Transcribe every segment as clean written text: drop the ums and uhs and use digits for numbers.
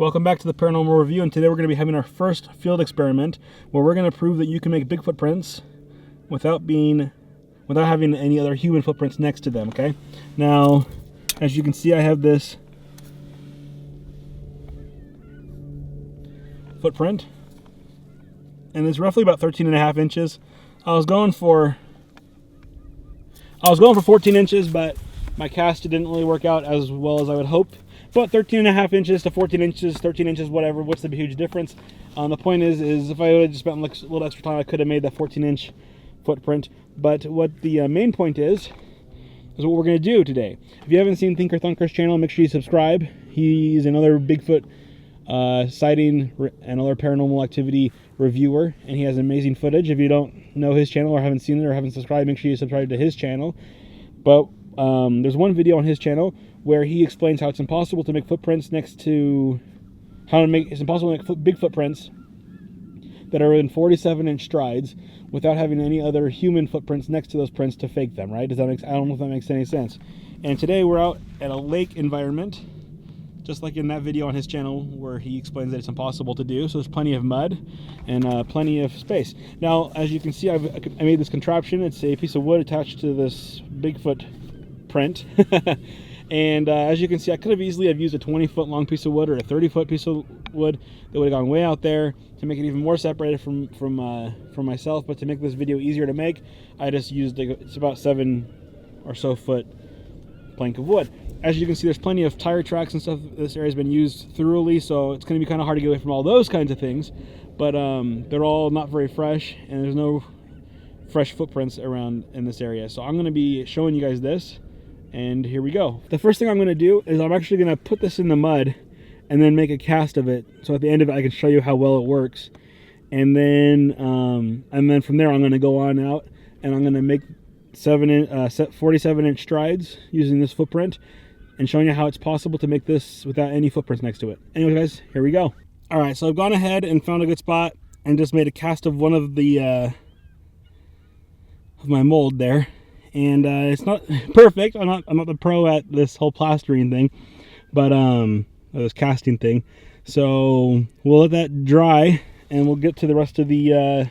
Welcome back to the Paranormal Review, and today we're going to be having our first field experiment where we're going to prove that you can make Bigfoot prints without having any other human footprints next to them, okay? Now, as you can see, I have this footprint, and it's roughly about 13.5 inches. I was going for 14 inches, but my cast didn't really work out as well as I would hope. But 13.5 inches to 14 inches, 13 inches, whatever, what's the huge difference? The point is if I would have just spent a little extra time, I could have made that 14-inch footprint. But what the main point is what we're going to do today. If you haven't seen Thinker Thunker's channel, make sure you subscribe. He's another Bigfoot sighting and other paranormal activity reviewer, and he has amazing footage. If you don't know his channel or haven't seen it or haven't subscribed, make sure you subscribe to his channel. But there's one video on his channel where he explains how it's impossible to make footprints next to it's impossible to make big footprints that are in 47-inch strides without having any other human footprints next to those prints to fake them, right? I don't know if that makes any sense. And today we're out at a lake environment, just like in that video on his channel where he explains that it's impossible to do. So there's plenty of mud and plenty of space. Now, as you can see, I made this contraption. It's a piece of wood attached to this Bigfoot print. And as you can see, I could have easily used a 20-foot long piece of wood or a 30-foot piece of wood that would have gone way out there to make it even more separated from myself. But to make this video easier to make, I just used it's about 7 or so foot plank of wood. As you can see, there's plenty of tire tracks and stuff. This area has been used thoroughly, so it's going to be kind of hard to get away from all those kinds of things. But they're all not very fresh, and there's no fresh footprints around in this area. So I'm going to be showing you guys this. And here we go. The first thing I'm going to do is I'm actually going to put this in the mud and then make a cast of it. So at the end of it, I can show you how well it works. And then from there, I'm going to go on out and I'm going to make 47-inch strides using this footprint and showing you how it's possible to make this without any footprints next to it. Anyway, guys, here we go. All right, so I've gone ahead and found a good spot and just made a cast of one of the of my mold there. And it's not perfect. I'm not the pro at this whole plastering thing, but this casting thing. So we'll let that dry, and we'll get to the rest of the.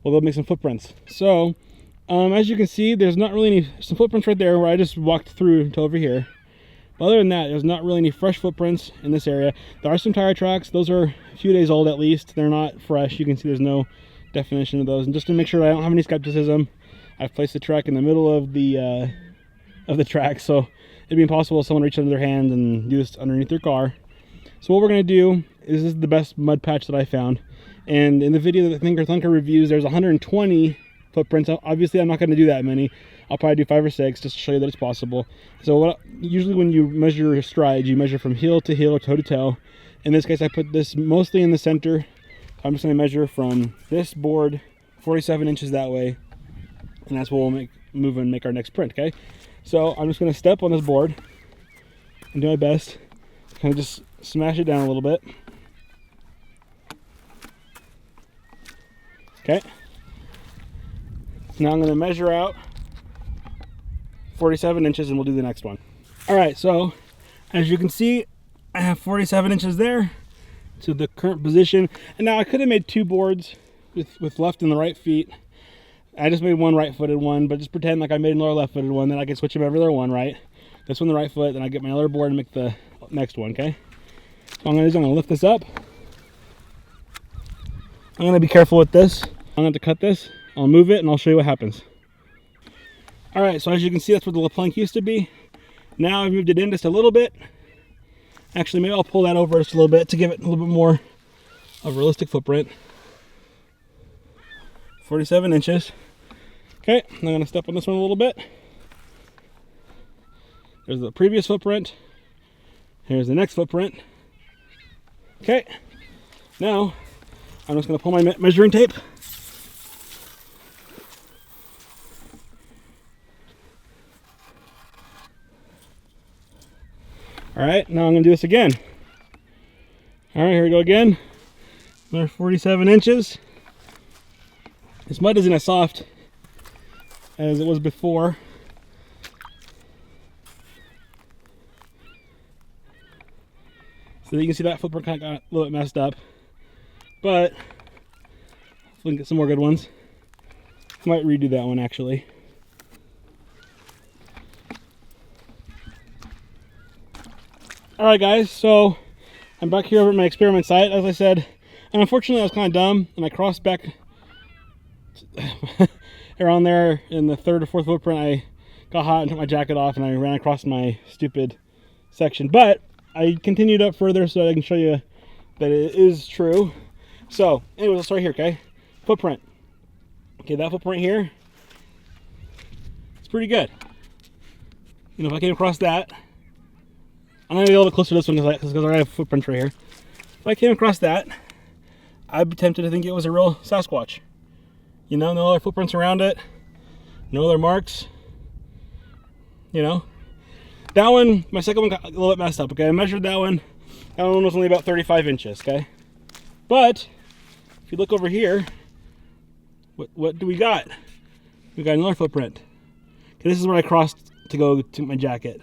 We'll go make some footprints. So as you can see, there's not really some footprints right there where I just walked through to over here. But other than that, there's not really any fresh footprints in this area. There are some tire tracks. Those are a few days old at least. They're not fresh. You can see there's no definition of those. And just to make sure I don't have any skepticism, I've placed the track in the middle of the track, so it'd be impossible if someone reached under their hand and do this underneath their car. So what we're going to do is, this is the best mud patch that I found. And in the video that Thinker Thunker reviews, there's 120 footprints. Obviously, I'm not going to do that many. I'll probably do 5 or 6 just to show you that it's possible. So usually when you measure your strides, you measure from heel to heel or toe to toe. In this case, I put this mostly in the center. I'm just going to measure from this board 47 inches that way. And that's what we'll move and make our next print, okay? So I'm just going to step on this board and do my best to kind of just smash it down a little bit. Okay. So now I'm going to measure out 47 inches and we'll do the next one. All right, so as you can see, I have 47 inches there to the current position. And now I could have made 2 boards with left and the right feet. I just made one right-footed one, but just pretend like I made another left-footed one, then I can switch them every other one, right? This one the right foot, then I get my other board and make the next one, okay? So I'm going to lift this up. I'm going to be careful with this. I'm going to cut this. I'll move it, and I'll show you what happens. All right, so as you can see, that's where the plank used to be. Now I've moved it in just a little bit. Actually, maybe I'll pull that over just a little bit to give it a little bit more of a realistic footprint. 47 inches. Okay, I'm going to step on this one a little bit. There's the previous footprint. Here's the next footprint. Okay, now I'm just going to pull my measuring tape. All right, now I'm going to do this again. All right, here we go again. Another 47 inches. This mud isn't as soft as it was before. So you can see that footprint kind of got a little bit messed up. But we can get some more good ones. Might redo that one actually. Alright guys, so I'm back here over at my experiment site, as I said. And unfortunately I was kind of dumb and I crossed back around there in the third or fourth footprint. I got hot and took my jacket off and I ran across my stupid section. But I continued up further so I can show you that it is true. So, anyways, let's start here, okay? Footprint. Okay, that footprint here, it's pretty good. You know, if I came across that, I'm gonna be a little bit closer to this one because I have footprints right here. If I came across that, I'd be tempted to think it was a real Sasquatch. You know, no other footprints around it, no other marks. You know, that one, my second one got a little bit messed up. Okay, I measured that one. That one was only about 35 inches. Okay, but if you look over here, what do we got? We got another footprint. Okay, this is where I crossed to go to my jacket.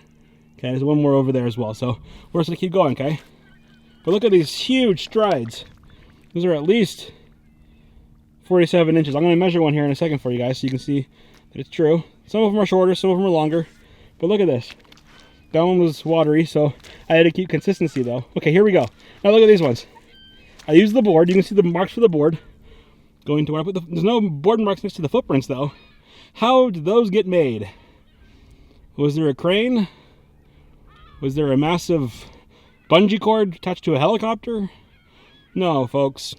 Okay, there's one more over there as well. So we're just gonna keep going. Okay, but look at these huge strides. These are at least 47 inches. I'm gonna measure one here in a second for you guys so you can see that it's true. Some of them are shorter, some of them are longer. But look at this. That one was watery, so I had to keep consistency though. Okay, here we go. Now look at these ones. I used the board. You can see the marks for the board. Going to where I put there's no board marks next to the footprints though. How did those get made? Was there a crane? Was there a massive bungee cord attached to a helicopter? No, folks.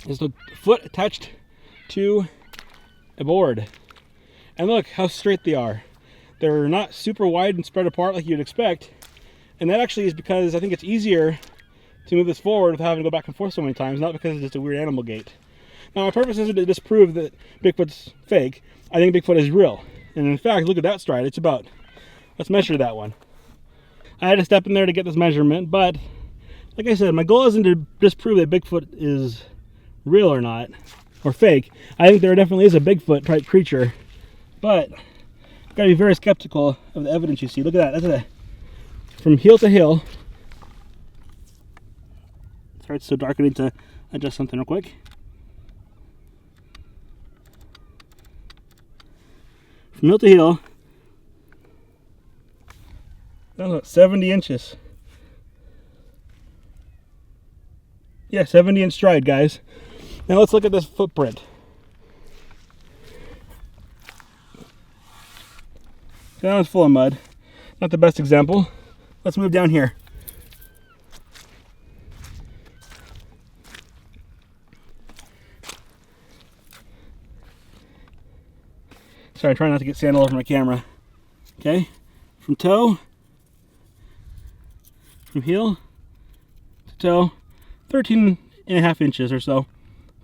There's a foot attached to a board. And look how straight they are. They're not super wide and spread apart like you'd expect. And that actually is because I think it's easier to move this forward without having to go back and forth so many times, not because it's just a weird animal gait. Now, my purpose isn't to disprove that Bigfoot's fake. I think Bigfoot is real. And in fact, look at that stride. It's about, let's measure that one. I had to step in there to get this measurement, but like I said, my goal isn't to disprove that Bigfoot is real or not, or fake. I think there definitely is a Bigfoot type creature, but you've got to be very skeptical of the evidence you see. Look at that. That's from heel to heel. Sorry, it's so dark. I need to adjust something real quick. From heel to heel, that's about 70 inches. Yeah, 70-inch stride, guys. Now let's look at this footprint. That one's full of mud. Not the best example. Let's move down here. Sorry, trying not to get sand all over my camera. Okay, from toe, from heel to toe, 13.5 inches or so.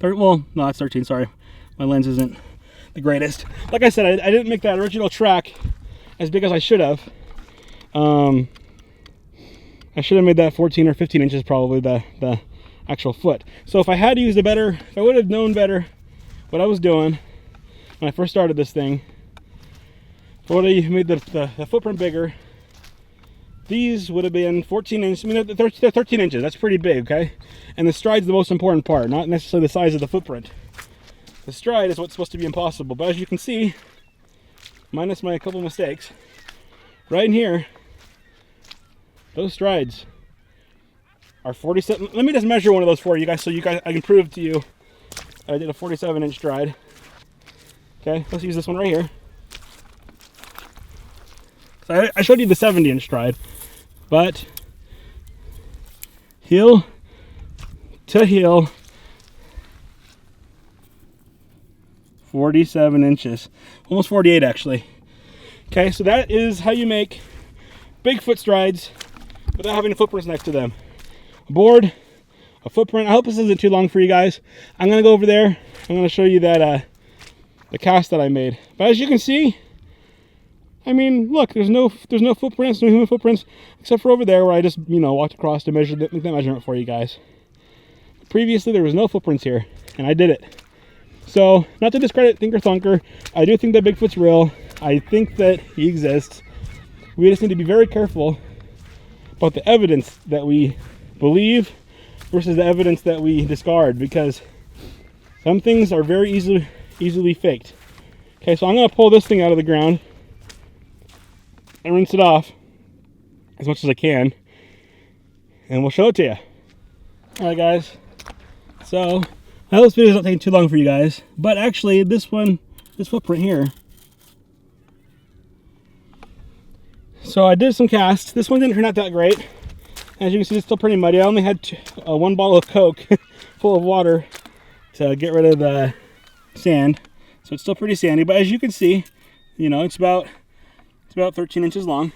Well, no, that's 13, sorry. My lens isn't the greatest. Like I said, I didn't make that original track as big as I should have. I should have made that 14 or 15 inches probably, the actual foot. So if I had used if I would have known better what I was doing when I first started this thing, I would have made the footprint bigger. These would have been 14 inches. I mean, they're 13 inches. That's pretty big, okay? And the stride's the most important part, not necessarily the size of the footprint. The stride is what's supposed to be impossible. But as you can see, minus my couple mistakes, right in here, those strides are 47. Let me just measure one of those for you guys so I can prove to you that I did a 47-inch stride. Okay, let's use this one right here. So I showed you the 70-inch stride, but heel to heel, 47 inches, almost 48 actually. Okay, so that is how you make Bigfoot strides without having footprints next to them. A board, a footprint. I hope this isn't too long for you guys. I'm gonna go over there. I'm gonna show you that the cast that I made. But as you can see, I mean, look, there's no footprints, no human footprints, except for over there where I just, walked across to make that measurement for you guys. Previously, there was no footprints here, and I did it. So, not to discredit Thinker Thunker, I do think that Bigfoot's real. I think that he exists. We just need to be very careful about the evidence that we believe versus the evidence that we discard, because some things are very easily faked. Okay, so I'm going to pull this thing out of the ground and rinse it off as much as I can, and we'll show it to you. Alright guys, so I hope this video is not taking too long for you guys, but actually this footprint here, so I did some casts. This one didn't turn out that great. As you can see, it's still pretty muddy. I only had one bottle of Coke full of water to get rid of the sand, so it's still pretty sandy. But as you can see, you know, it's about 13 inches long,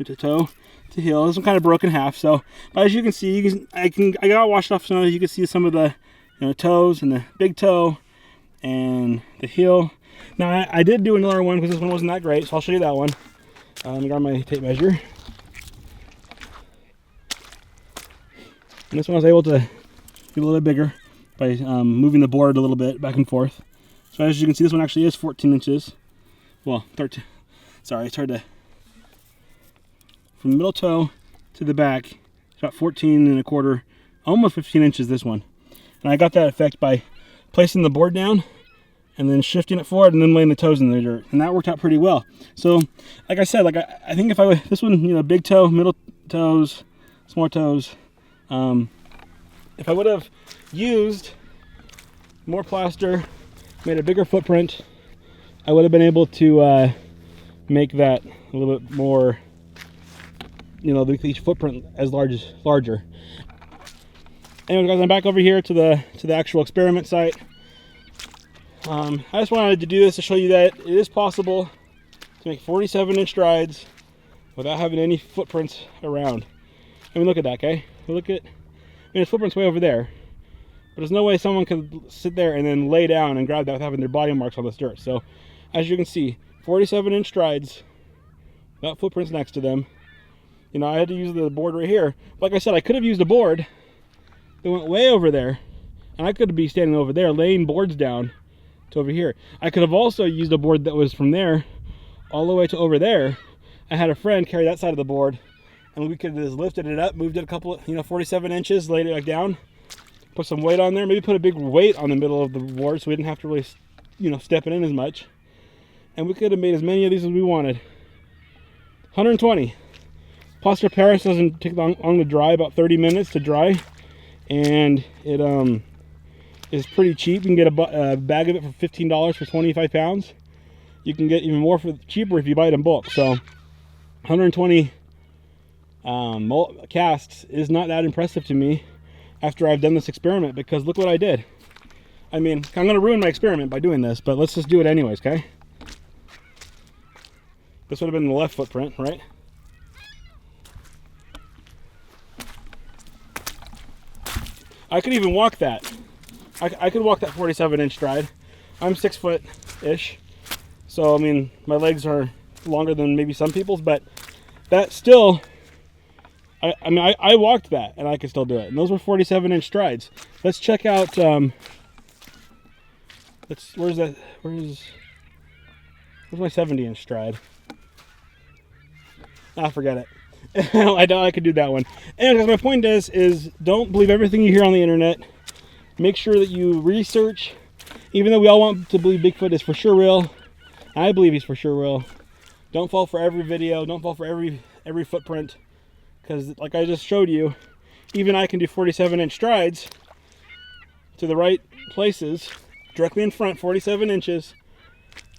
to toe to heel. This one kind of broke in half. So, but as you can see, I got washed off, so you can see some of the, you know, toes and the big toe and the heel. Now I did do another one because this one wasn't that great, so I'll show you that one. Let me grab my tape measure. And this one I was able to get a little bit bigger by moving the board a little bit back and forth. So as you can see, this one actually is 14 inches. Well, 13. Sorry, it's hard to. From the middle toe to the back, it's about 14 and a quarter, almost 15 inches, this one. And I got that effect by placing the board down and then shifting it forward and then laying the toes in the dirt. And that worked out pretty well. So, like I said, like I think if I would, this one, you know, big toe, middle toes, small toes, if I would have used more plaster, made a bigger footprint, I would have been able to make that a little bit more, you know, each footprint as larger. Anyway, guys, I'm back over here to the actual experiment site. I just wanted to do this to show you that it is possible to make 47-inch strides without having any footprints around. I mean, look at that, okay? Look at, I mean, his footprint's way over there, but there's no way someone could sit there and then lay down and grab that without having their body marks on this dirt. So, as you can see, 47-inch strides without footprints next to them. You know, I had to use the board right here. Like I said, I could have used a board that went way over there, and I could be standing over there laying boards down to over here. I could have also used a board that was from there all the way to over there. I had a friend carry that side of the board, and we could have just lifted it up, moved it a couple, you know, 47 inches, laid it back down, put some weight on there, maybe put a big weight on the middle of the board so we didn't have to really, you know, step it in as much. And we could have made as many of these as we wanted. 120. Plaster Paris doesn't take long to dry, about 30 minutes to dry. And it is pretty cheap. You can get a bag of it for $15 for 25 pounds. You can get even more for cheaper if you buy it in bulk. So 120 casts is not that impressive to me after I've done this experiment, because look what I did. I mean, I'm going to ruin my experiment by doing this, but let's just do it anyways, okay? This would have been the left footprint, right? I could even walk that. I could walk that 47-inch stride. I'm 6 foot-ish. So, I mean, my legs are longer than maybe some people's, but that still, I mean, I walked that, and I could still do it. And those were 47-inch strides. Let's check out, where's my 70-inch stride? Ah, forget it. I know I could do that one. Anyways, my point is don't believe everything you hear on the internet. Make sure that you research. Even though we all want to believe Bigfoot is for sure real, I believe he's for sure real. Don't fall for every video. Don't fall for every footprint, because like I just showed you, even I can do 47-inch strides to the right places, directly in front, 47 inches,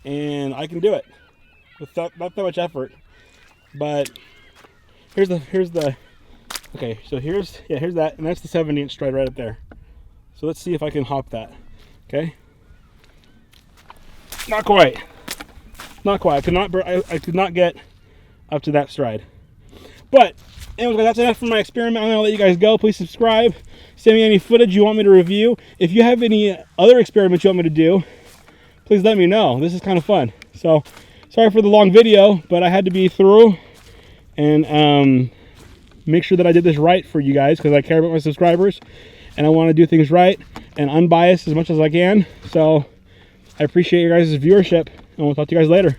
and I can do it with not that much effort. But here's the okay, so here's that, and that's the 70-inch stride right up there. So let's see if I can hop that. Okay, not quite. I could not get up to that stride. But anyways, guys, that's enough for my experiment. I'm gonna let you guys go. Please subscribe. Send me any footage you want me to review. If you have any other experiments you want me to do, please let me know. This is kind of fun. So sorry for the long video, but I had to be through and make sure that I did this right for you guys, because I care about my subscribers and I want to do things right and unbiased as much as I can. So I appreciate your guys' viewership, and we'll talk to you guys later.